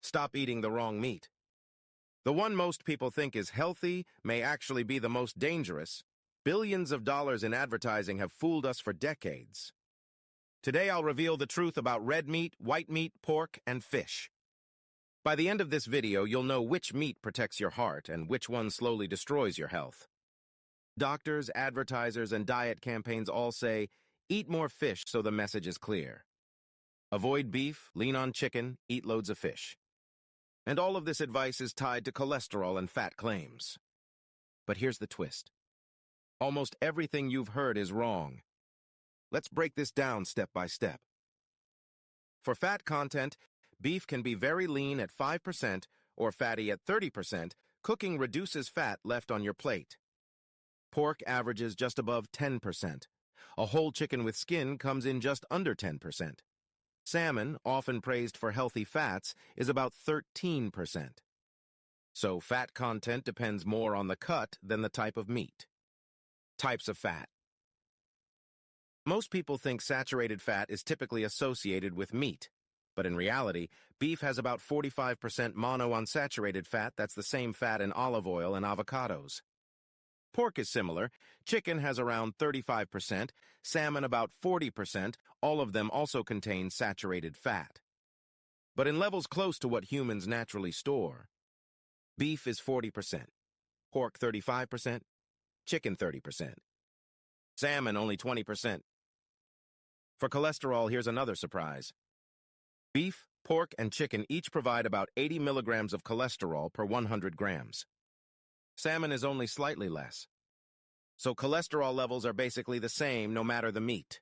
Stop eating the wrong meat. The one most people think is healthy may actually be the most dangerous. Billions of dollars in advertising have fooled us for decades. Today I'll reveal the truth about red meat, white meat, pork, and fish. By the end of this video, you'll know which meat protects your heart and which one slowly destroys your health. Doctors, advertisers, and diet campaigns all say, eat more fish so the message is clear. Avoid beef, lean on chicken, eat loads of fish. And all of this advice is tied to cholesterol and fat claims. But here's the twist. Almost everything you've heard is wrong. Let's break this down step by step. For fat content, beef can be very lean at 5% or fatty at 30%. Cooking reduces fat left on your plate. Pork averages just above 10%. A whole chicken with skin comes in just under 10%. Salmon, often praised for healthy fats, is about 13%. So fat content depends more on the cut than the type of meat. Types of fat. Most people think saturated fat is typically associated with meat, but in reality, beef has about 45% monounsaturated fat. That's the same fat in olive oil and avocados. Pork is similar. Chicken has around 35%, salmon about 40%. All of them also contain saturated fat, but in levels close to what humans naturally store. Beef is 40%, pork 35%, chicken 30%, salmon only 20%. For cholesterol, here's another surprise. Beef, pork, and chicken each provide about 80 milligrams of cholesterol per 100 grams. Salmon is only slightly less. So cholesterol levels are basically the same no matter the meat.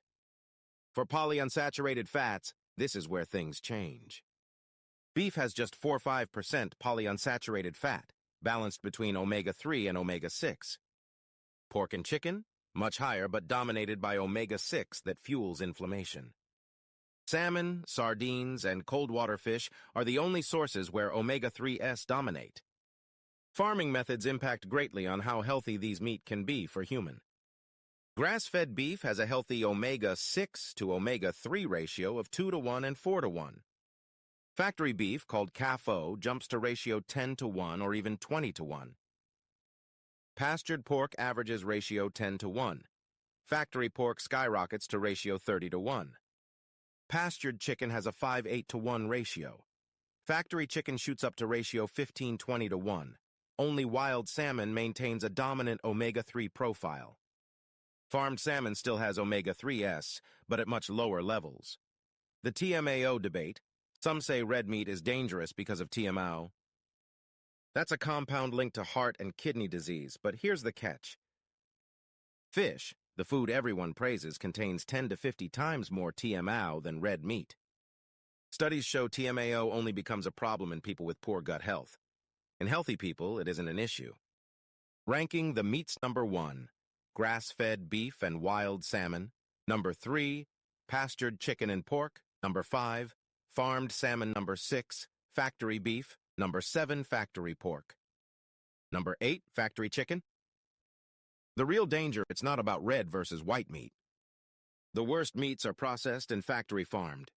For polyunsaturated fats, this is where things change. Beef has just 4–5% polyunsaturated fat, balanced between omega-3 and omega-6. Pork and chicken, much higher but dominated by omega-6 that fuels inflammation. Salmon, sardines, and cold water fish are the only sources where omega-3s dominate. Farming methods impact greatly on how healthy these meat can be for human. Grass-fed beef has a healthy omega-6 to omega-3 ratio of 2:1 and 4:1. Factory beef, called CAFO, jumps to ratio 10:1 or even 20:1. Pastured pork averages ratio 10:1. Factory pork skyrockets to ratio 30:1. Pastured chicken has a 5:8:1 ratio. Factory chicken shoots up to ratio 15–20:1. Only wild salmon maintains a dominant omega-3 profile. Farmed salmon still has omega-3s, but at much lower levels. The TMAO debate. Some say red meat is dangerous because of TMAO. That's a compound linked to heart and kidney disease, but here's the catch. Fish, the food everyone praises, contains 10 to 50 times more TMAO than red meat. Studies show TMAO only becomes a problem in people with poor gut health. In healthy people, it isn't an issue. Ranking the meats: number 1, grass-fed beef and wild salmon. Number 3, pastured chicken and pork. Number 5, farmed salmon. Number 6, factory beef. Number 7, factory pork. Number 8, factory chicken. The real danger, it's not about red versus white meat. The worst meats are processed and factory farmed.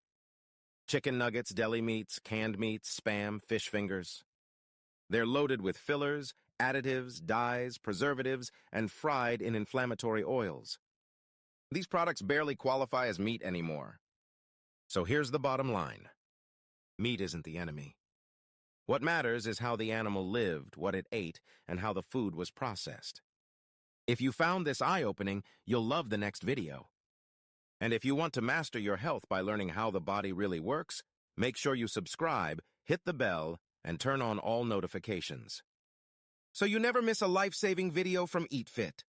Chicken nuggets, deli meats, canned meats, Spam, fish fingers. They're loaded with fillers, additives, dyes, preservatives, and fried in inflammatory oils. These products barely qualify as meat anymore. So here's the bottom line. Meat isn't the enemy. What matters is how the animal lived, what it ate, and how the food was processed. If you found this eye-opening, you'll love the next video. And if you want to master your health by learning how the body really works, make sure you subscribe, hit the bell, and turn on all notifications, so you never miss a life-saving video from EatFit.